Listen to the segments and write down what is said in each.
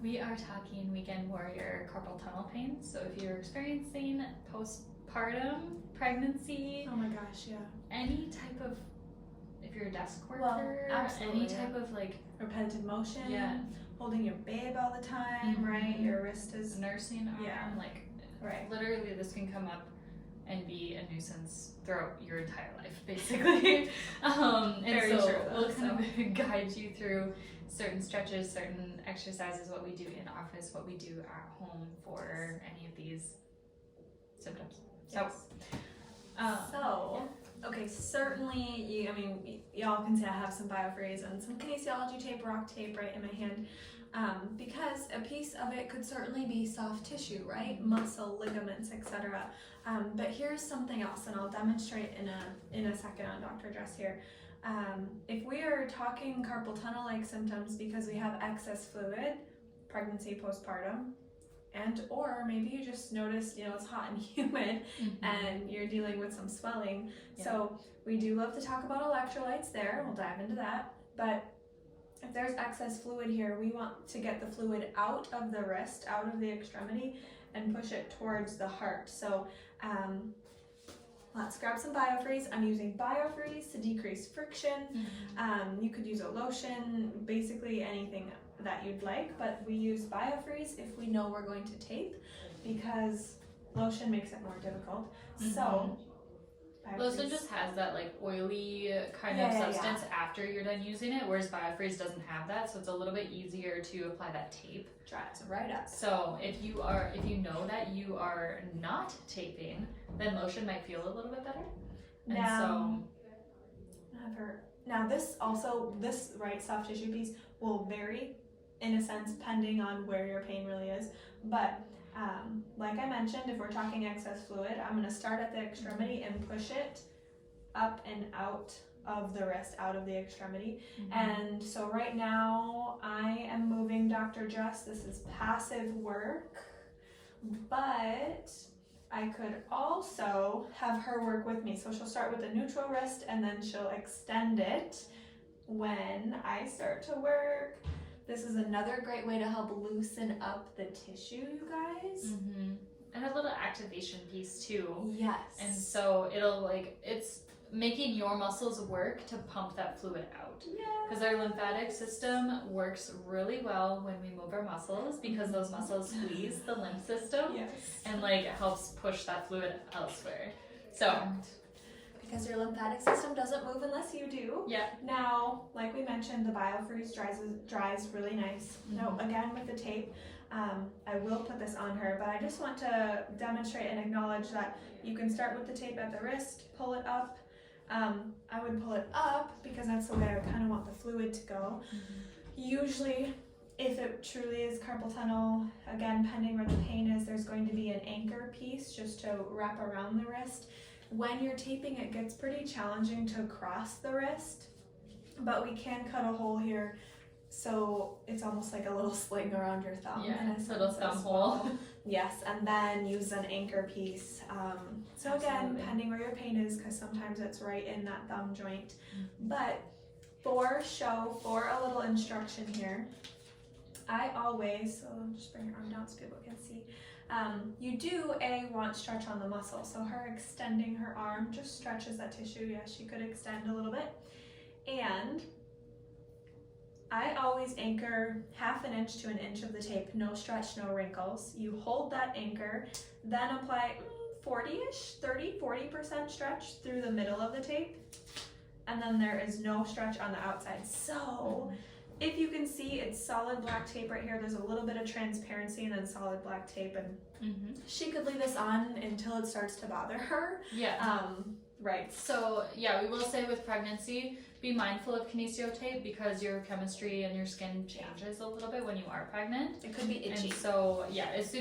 We are talking weekend warrior carpal tunnel pain. So if you're experiencing postpartum pregnancy, oh my gosh, yeah, any type of, if you're a desk worker, absolutely, any type of like repetitive motion, yeah, holding your babe all the time, right? Your wrist is nursing arm, yeah, like right. Literally, this can come up and be a nuisance throughout your entire life, basically. And Very so true, we'll kind of guide you through certain stretches, certain exercises, what we do in office, what we do at home for any of these symptoms. Yes. Okay, certainly, y'all can see I have some biofreeze and some kinesiology tape, rock tape right in my hand, because a piece of it could certainly be soft tissue, right? Muscle, ligaments, etc. But here's something else, and I'll demonstrate in a second on Dr. Dress here. If we are talking carpal tunnel-like symptoms because we have excess fluid, pregnancy, postpartum, and or maybe you just noticed, it's hot and humid and you're dealing with some swelling. Yeah. So we do love to talk about electrolytes there. We'll dive into that. But if there's excess fluid here, we want to get the fluid out of the wrist, out of the extremity, and push it towards the heart. So let's grab some biofreeze. I'm using biofreeze to decrease friction. You could use a lotion, basically anything that you'd like, but we use biofreeze if we know we're going to tape, because lotion makes it more difficult. So lotion just has that like oily kind of substance after you're done using it, whereas biofreeze doesn't have that, so it's a little bit easier to apply that tape. Dries right up. So if you know that you are not taping, then lotion might feel a little bit better. Now this right soft tissue piece will vary in a sense depending on where your pain really is, but like I mentioned, if we're talking excess fluid, I'm going to start at the extremity and push it up and out of the wrist, out of the extremity. And so right now I am moving Dr. Dress. This is passive work, but I could also have her work with me. So she'll start with the neutral wrist and then she'll extend it when I start to work. This is another great way to help loosen up the tissue, you guys. And a little activation piece too. Yes. And so it's making your muscles work to pump that fluid out. Yeah. Because our lymphatic system works really well when we move our muscles, because those muscles squeeze the lymph system and helps push that fluid elsewhere. So. Because your lymphatic system doesn't move unless you do. Yeah. Now, like we mentioned, the biofreeze dries really nice. Now, again with the tape, I will put this on her, but I just want to demonstrate and acknowledge that you can start with the tape at the wrist, pull it up. I would pull it up because that's the way I kind of want the fluid to go. Usually, if it truly is carpal tunnel, again, pending where the pain is, there's going to be an anchor piece just to wrap around the wrist. When you're taping, it gets pretty challenging to cross the wrist, but we can cut a hole here so it's almost like a little sling around your thumb. Yeah, a little thumb hole. Yes, and then use an anchor piece. So again, depending where your pain is, because sometimes it's right in that thumb joint. But for a little instruction here, I always, so just bring your arm down so people can see. You do want stretch on the muscle, so her extending her arm just stretches that tissue. Yes, she could extend a little bit. And I always anchor 1/2 inch to 1 inch of the tape, no stretch, no wrinkles. You hold that anchor, then apply 40% stretch through the middle of the tape, and then there is no stretch on the outside. So if you can see, it's solid black tape right here. There's a little bit of transparency and then solid black tape, and she could leave this on until it starts to bother her. Yeah. Right. So yeah, we will say with pregnancy, be mindful of Kinesio tape because your chemistry and your skin changes a little bit when you are pregnant. It could be itchy. And so yeah, if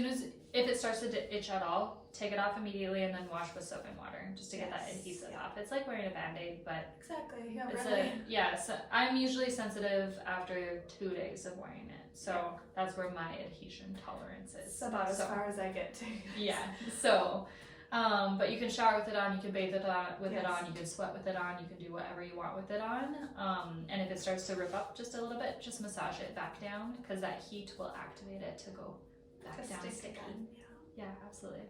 it starts to itch at all, take it off immediately and then wash with soap and water just to get that adhesive off. It's like wearing a Band-Aid, but exactly. Yeah, it's really. So I'm usually sensitive after 2 days of wearing it. So that's where my adhesion tolerance is. It's about as far as I get to. Yeah. So But you can shower with it on, you can bathe it on, you can sweat with it on, you can do whatever you want with it on. And if it starts to rip up just a little bit, just massage it back down, because that heat will activate it to go back down sticky. Yeah, absolutely.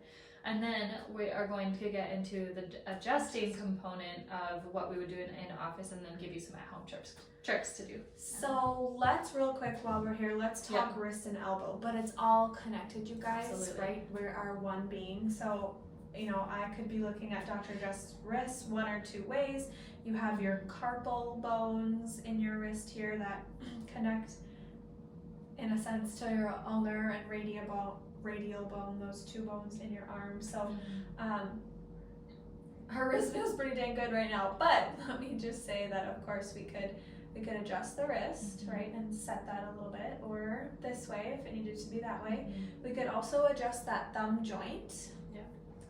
And then we are going to get into the adjusting component of what we would do in office, and then give you some at-home tricks to do. So let's real quick while we're here, let's talk wrist and elbow, but it's all connected, you guys, Absolutely. right? We are one being. So, you know, I could be looking at Dr. Jess' wrist one or two ways. You have your carpal bones in your wrist here that connect, in a sense, to your ulnar and radial bone, those two bones in your arm. So her wrist feels pretty dang good right now, but let me just say that of course we could adjust the wrist, right, and set that a little bit, or this way if it needed to be that way. We could also adjust that thumb joint,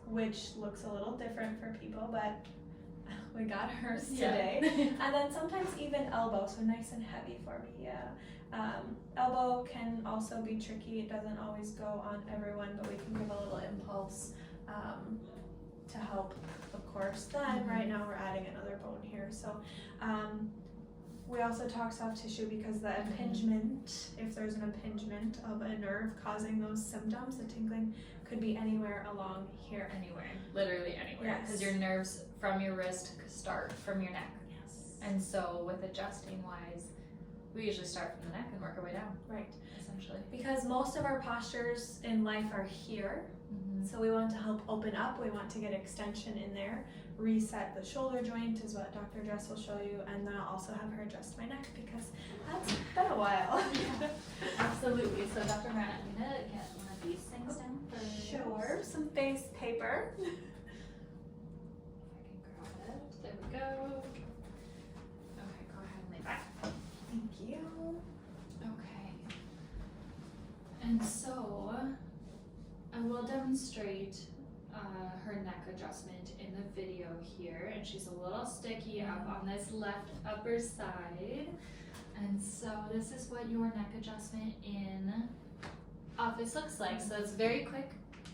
which looks a little different for people, but we got hers today. And then sometimes even elbow, so nice and heavy for me. Elbow can also be tricky. It doesn't always go on everyone, but we can give a little impulse to help, of course. Then right now we're adding another bone here. So we also talk soft tissue because the impingement, if there's an impingement of a nerve causing those symptoms, the tingling could be anywhere along here. Anywhere, literally anywhere, because your nerves from your wrist start from your neck. And so with adjusting wise, we usually start from the neck and work our way down. Right. Essentially. Because most of our postures in life are here. So we want to help open up. We want to get extension in there. Reset the shoulder joint is what Dr. Jess will show you. And then I'll also have her adjust my neck because that's been a while. Absolutely. So Dr. Matt, I'm going to get one of these things down first. Sure. Some face paper. If I can grab it. There we go. Okay, go ahead and lay back. Thank you. Okay. And so I will demonstrate her neck adjustment in the video here, and she's a little sticky up on this left upper side. And so this is what your neck adjustment in office looks like. So it's very quick,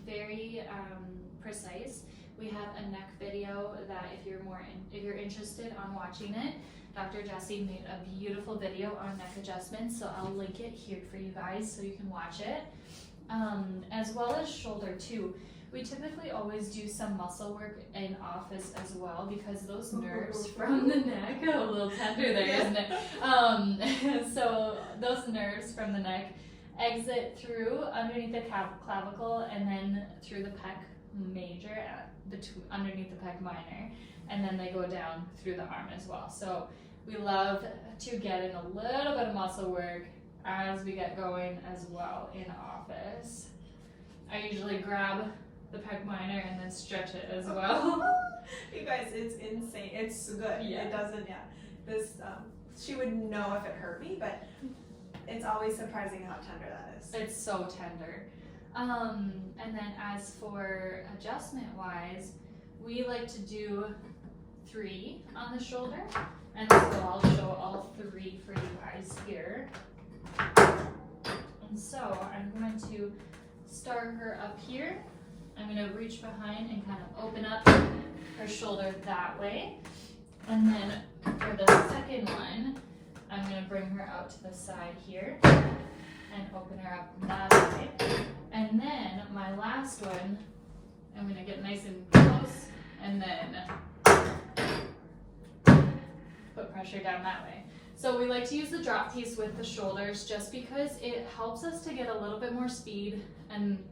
very precise. We have a neck video that if you're interested on watching it, Dr. Jessie made a beautiful video on neck adjustments, so I'll link it here for you guys so you can watch it. As well as shoulder too. We typically always do some muscle work in office as well, because those nerves from the neck, a little tender there, isn't it? So those nerves from the neck exit through underneath the clavicle and then through the Pec Major underneath the Pec Minor, and then they go down through the arm as well. So we love to get in a little bit of muscle work as we get going as well in office. I usually grab the Pec Minor and then stretch it as well. You guys, it's insane. It's good. It doesn't, This, she would know if it hurt me, but it's always surprising how tender that is. It's so tender. And then as for adjustment wise, we like to do 3 on the shoulder, and so I'll show all 3 for you guys here. And so I'm going to start her up here. I'm going to reach behind and kind of open up her shoulder that way. And then for the second one, I'm going to bring her out to the side here and open her up that way. And then my last one, I'm going to get nice and close and then put pressure down that way. So we like to use the drop piece with the shoulders just because it helps us to get a little bit more speed, and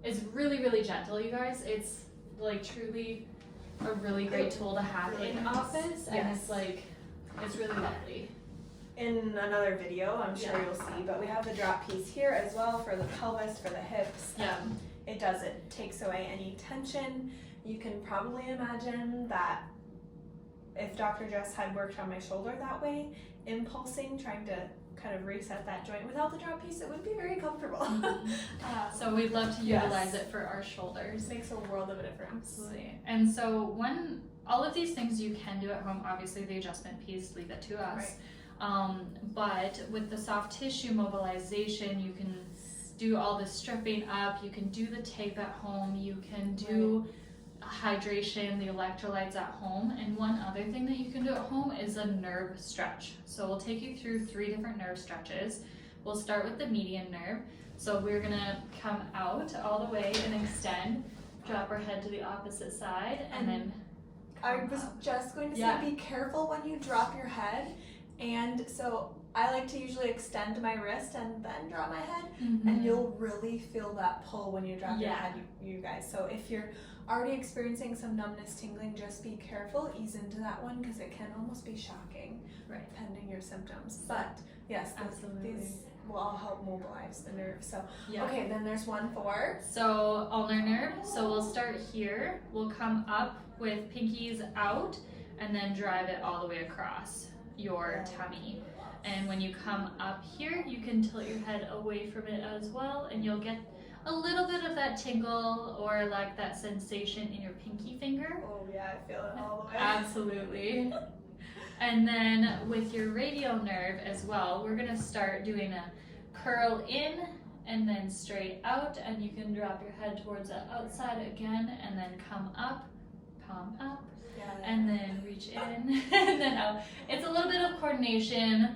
it's really, really gentle, you guys. It's like truly a really great tool to have in office, and it's really lovely. In another video, I'm sure you'll see, but we have the drop piece here as well for the pelvis, for the hips. It takes away any tension. You can probably imagine that if Dr. Jess had worked on my shoulder that way, impulsing, trying to kind of reset that joint without the drop piece, it would be very comfortable. So we'd love to utilize it for our shoulders. Makes a world of a difference. Absolutely. And so all of these things you can do at home. Obviously the adjustment piece, leave it to us. Right. But with the soft tissue mobilization, you can do all the stripping up, you can do the tape at home, you can do hydration, the electrolytes at home. And one other thing that you can do at home is a nerve stretch. So we'll take you through 3 different nerve stretches. We'll start with the median nerve. So we're gonna come out all the way and extend, drop our head to the opposite side, and then I was just going to say, Yeah. be careful when you drop your head. And so I like to usually extend my wrist and then drop my head, and you'll really feel that pull when you drop your head, you guys. So if you're already experiencing some numbness, tingling, just be careful, ease into that one, because it can almost be shocking, Right. depending your symptoms. But yes, Absolutely. these will all help mobilize the nerve. So Yeah. okay, then there's one for So ulnar nerve. So we'll start here. We'll come up with pinkies out and then drive it all the way across your tummy. And when you come up here, you can tilt your head away from it as well, and you'll get a little bit of that tingle or like that sensation in your pinky finger. oh yeah, I feel it all the way. Absolutely. And then with your radial nerve as well, we're gonna start doing a curl in and then straight out, and you can drop your head towards the outside again and then come up, palm up, and then reach in and then out. It's a little bit of coordination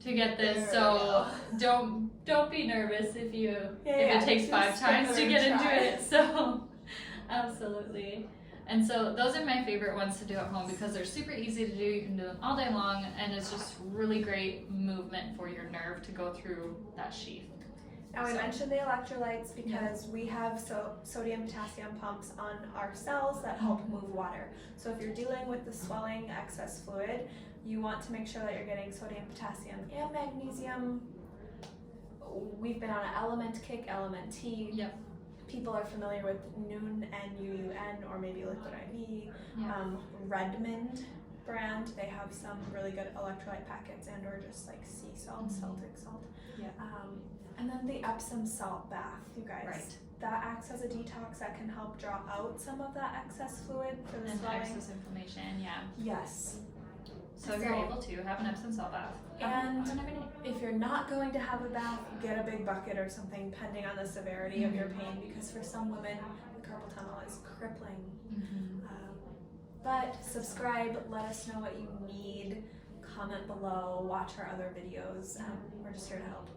to get this, so don't be nervous if it takes 5 times to get into it. So absolutely. And so those are my favorite ones to do at home because they're super easy to do. You can do them all day long, and it's just really great movement for your nerve to go through that sheath. Now we mentioned the electrolytes because we have sodium potassium pumps on our cells that help move water. So if you're dealing with the swelling, excess fluid, you want to make sure that you're getting sodium, potassium, and magnesium. We've been on an element kick, element T. Yep. People are familiar with Noon, N-U-U-N, or maybe Liquid IV. Yeah. Redmond brand, they have some really good electrolyte packets and or just like sea salt, Celtic salt. Yeah. And then the Epsom salt bath, you guys. Right. That acts as a detox that can help draw out some of that excess fluid for the And swelling. excess inflammation, yeah. Yes. So if you're able to, have an Epsom salt bath. And One every day. if you're not going to have a bath, get a big bucket or something, depending on the severity of your pain, because for some women, the carpal tunnel is crippling. But subscribe, let us know what you need, comment below, watch our other videos. We're just here to help.